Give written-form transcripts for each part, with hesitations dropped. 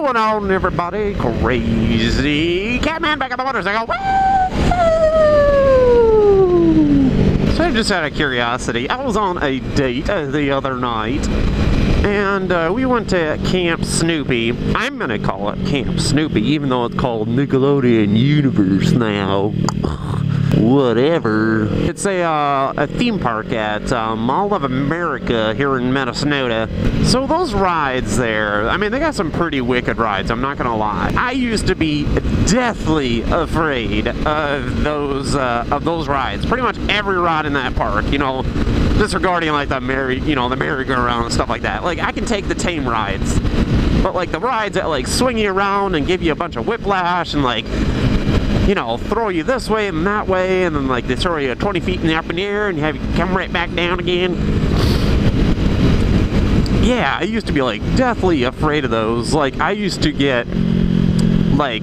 going on, everybody? Crzycatman back on the motorcycle. Woo! So just out of curiosity, I was on a date the other night, and we went to Camp Snoopy. I'm gonna call it Camp Snoopy, even though it's called Nickelodeon Universe now. Whatever. It's a theme park at Mall of America here in Minnesota. So those rides there, I mean, they got some pretty wicked rides, I'm not gonna lie. I used to be deathly afraid of those rides. Pretty much every ride in that park, you know, disregarding like the merry-go-round and stuff like that. Like, I can take the tame rides, but like the rides that like swing you around and give you a bunch of whiplash and like, you know, throw you this way and that way, and then like they throw you 20 feet in the up in the air and you have you come right back down again. Yeah, I used to be like deathly afraid of those. Like, I used to get like,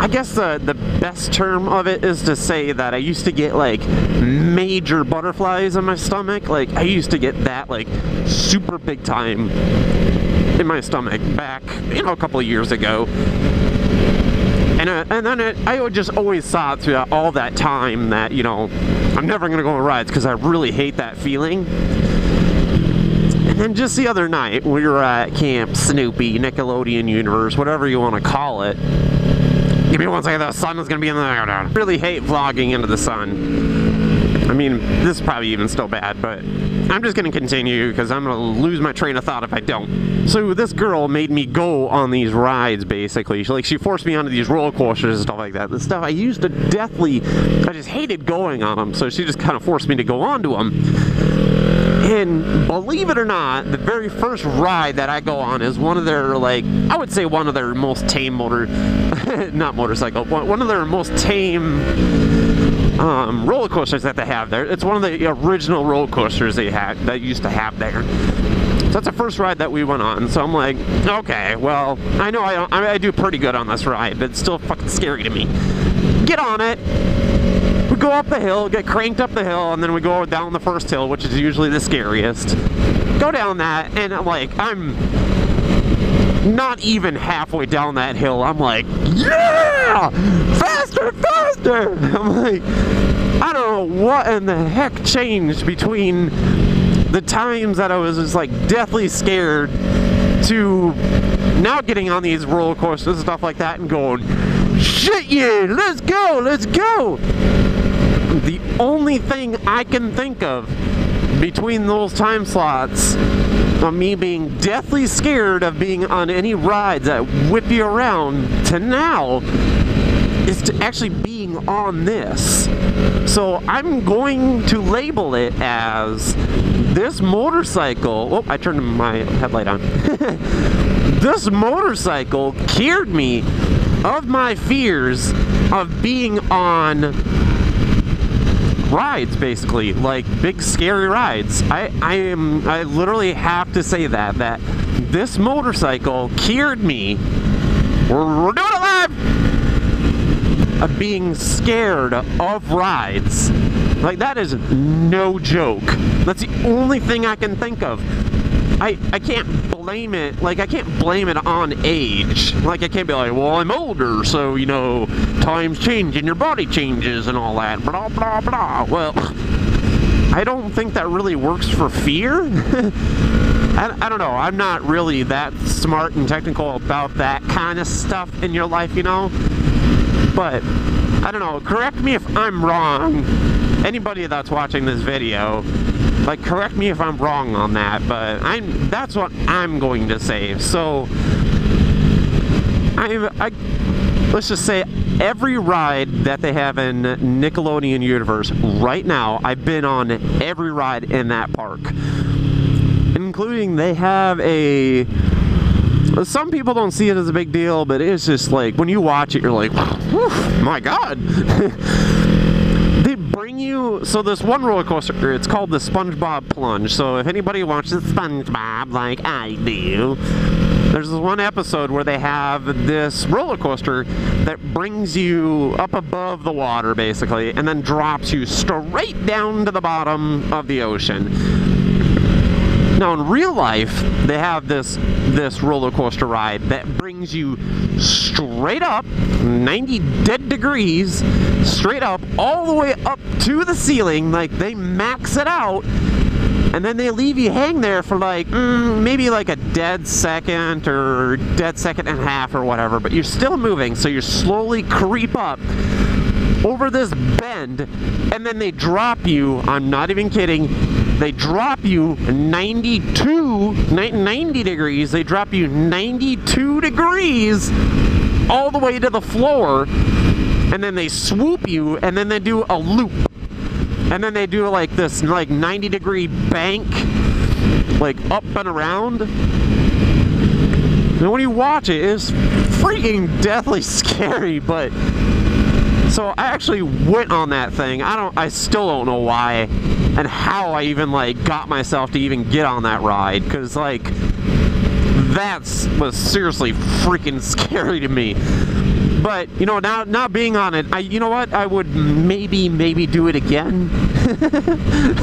I guess the best term of it is to say that I used to get like major butterflies in my stomach. Like, I used to get that like super big time in my stomach back, you know, a couple of years ago. And then I just always thought throughout all that time that, you know, I'm never going to go on rides because I really hate that feeling. And then just the other night, we were at Camp Snoopy, Nickelodeon Universe, whatever you want to call it. Give me one second, the sun is going to be in the... I really hate vlogging into the sun. I mean, this is probably even still bad, but I'm just going to continue because I'm going to lose my train of thought if I don't. So this girl made me go on these rides, basically. She forced me onto these roller coasters and stuff like that. The stuff I used to deathly... I just hated going on them, so she just kind of forced me to go onto them. And believe it or not, the very first ride that I go on is one of their, like, I would say one of their most tame not motorcycle, one of their most tame roller coasters that they have there. It's one of the original roller coasters that used to have there. So that's the first ride that we went on. So I'm like, okay, well, I know I do pretty good on this ride, but it's still fucking scary to me. Get on it. We go up the hill, get cranked up the hill, and then we go down the first hill, which is usually the scariest. Go down that, and I'm not even halfway down that hill. I'm like, yeah! Faster, faster! I'm like, I don't know what in the heck changed between the times that I was just like deathly scared to now getting on these roller coasters and stuff like that and going, shit yeah, let's go, let's go! The only thing I can think of between those time slots of me being deathly scared of being on any rides that whip you around to now is to actually being on this. So I'm going to label it as this motorcycle. Oh, I turned my headlight on. This motorcycle cured me of my fears of being on rides, basically, like big scary rides. I literally have to say that this motorcycle cured me. We're doing it live! Of being scared of rides. Like, that is no joke. That's the only thing I can think of. I can't blame it, like, I can't blame it on age. Like, I can't be like, well, I'm older, so, you know, times change and your body changes and all that, blah, blah, blah. Well, I don't think that really works for fear. I don't know, I'm not really that smart and technical about that kind of stuff in your life, you know? But, I don't know, correct me if I'm wrong. Anybody that's watching this video, like, correct me if I'm wrong on that, but that's what I'm going to say. So, let's just say every ride that they have in Nickelodeon Universe right now, I've been on every ride in that park. Including, they have a... Some people don't see it as a big deal, but it's just like, when you watch it, you're like, my God. They bring you, so this one roller coaster, it's called the SpongeBob Plunge. So if anybody watches SpongeBob like I do, there's this one episode where they have this roller coaster that brings you up above the water, basically, and then drops you straight down to the bottom of the ocean. Now in real life, they have this roller coaster ride that brings you straight up 90 dead degrees, straight up all the way up to the ceiling. Like, they max it out, and then they leave you hang there for like maybe like a dead second or dead second and a half or whatever, but you're still moving, so you slowly creep up over this bend, and then they drop you, I'm not even kidding, they drop you 90 degrees, they drop you 92 degrees all the way to the floor, and then they swoop you, and then they do a loop, and then they do like this like 90-degree bank, like up and around. And when you watch it, it's freaking deathly scary. But so I actually went on that thing. I still don't know why and how I even like got myself to even get on that ride, because like that was seriously freaking scary to me. But you know, now being on it, you know what, I would maybe do it again.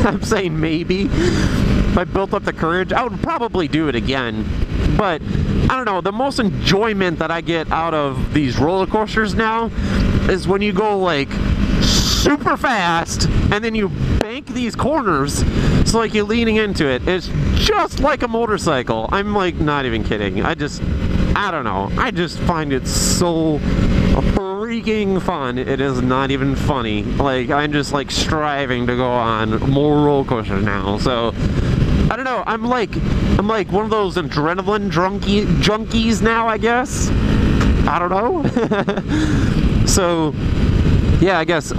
I'm saying maybe. If I built up the courage, I would probably do it again. But I don't know, the most enjoyment that I get out of these roller coasters now is when you go like super fast and then you bank these corners, so like you're leaning into it. It's just like a motorcycle. I'm like not even kidding. I don't know, I just find it so freaking fun. It is not even funny. Like, I'm just like striving to go on more roller coasters now. So I don't know, I'm like one of those adrenaline junkies now, I guess. I don't know. So yeah, I guess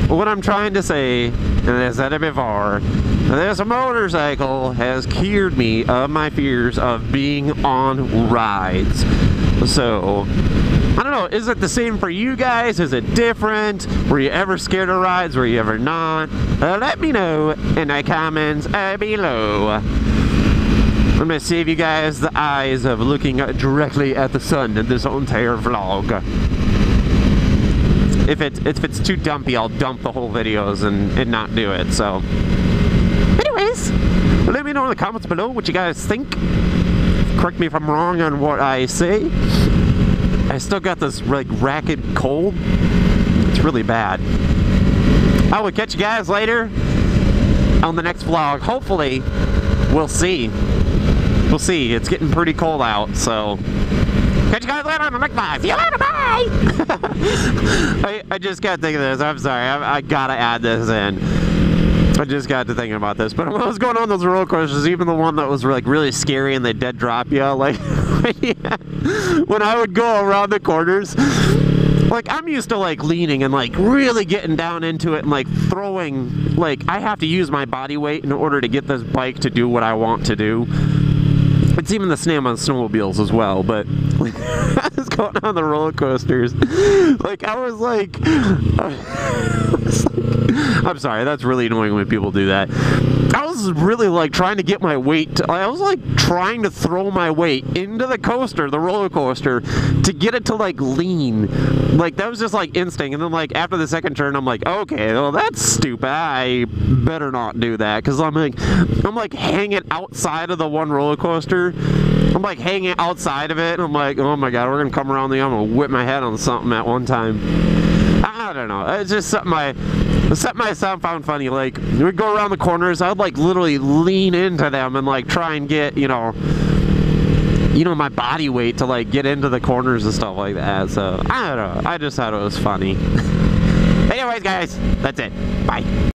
what I'm trying to say, and I said it before, this motorcycle has cured me of my fears of being on rides. So I don't know, is it the same for you guys? Is it different? Were you ever scared of rides? Were you ever not? Let me know in the comments below. I'm gonna save you guys the eyes of looking directly at the sun in this entire vlog. If it's too dumpy, I'll dump the whole videos and not do it. So anyways, let me know in the comments below what you guys think. Correct me if I'm wrong on what I say. I still got this like racket cold. It's really bad. I will catch you guys later on the next vlog. Hopefully, we'll see. We'll see. It's getting pretty cold out, so catch you guys later on the next vlog. See you later, bye! I just got to think of this. I'm sorry. I gotta add this in. I just got to thinking about this, but when I was going on those roller coasters, even the one that was like really scary and they dead drop you, like when I would go around the corners, like I'm used to like leaning and like really getting down into it and like throwing, like I have to use my body weight in order to get this bike to do what I want to do. It's even the same on snowmobiles as well, but I was going on the roller coasters, like I was like, I'm sorry, that's really annoying when people do that. I was really like trying to get my weight, I was like trying to throw my weight into the coaster, the roller coaster, to get it to like lean. Like that was just like instinct, and then like after the second turn, I'm like, okay, well that's stupid, I better not do that, because I'm like hanging outside of the one roller coaster. I'm like hanging outside of it, and I'm like, oh my god, we're gonna come around I'm gonna whip my head on something at one time. I don't know, it's just something I found funny. Like we'd go around the corners, I'd like literally lean into them and like try and get, you know, my body weight to like get into the corners and stuff like that. So I don't know, I just thought it was funny. Anyways guys, that's it, bye.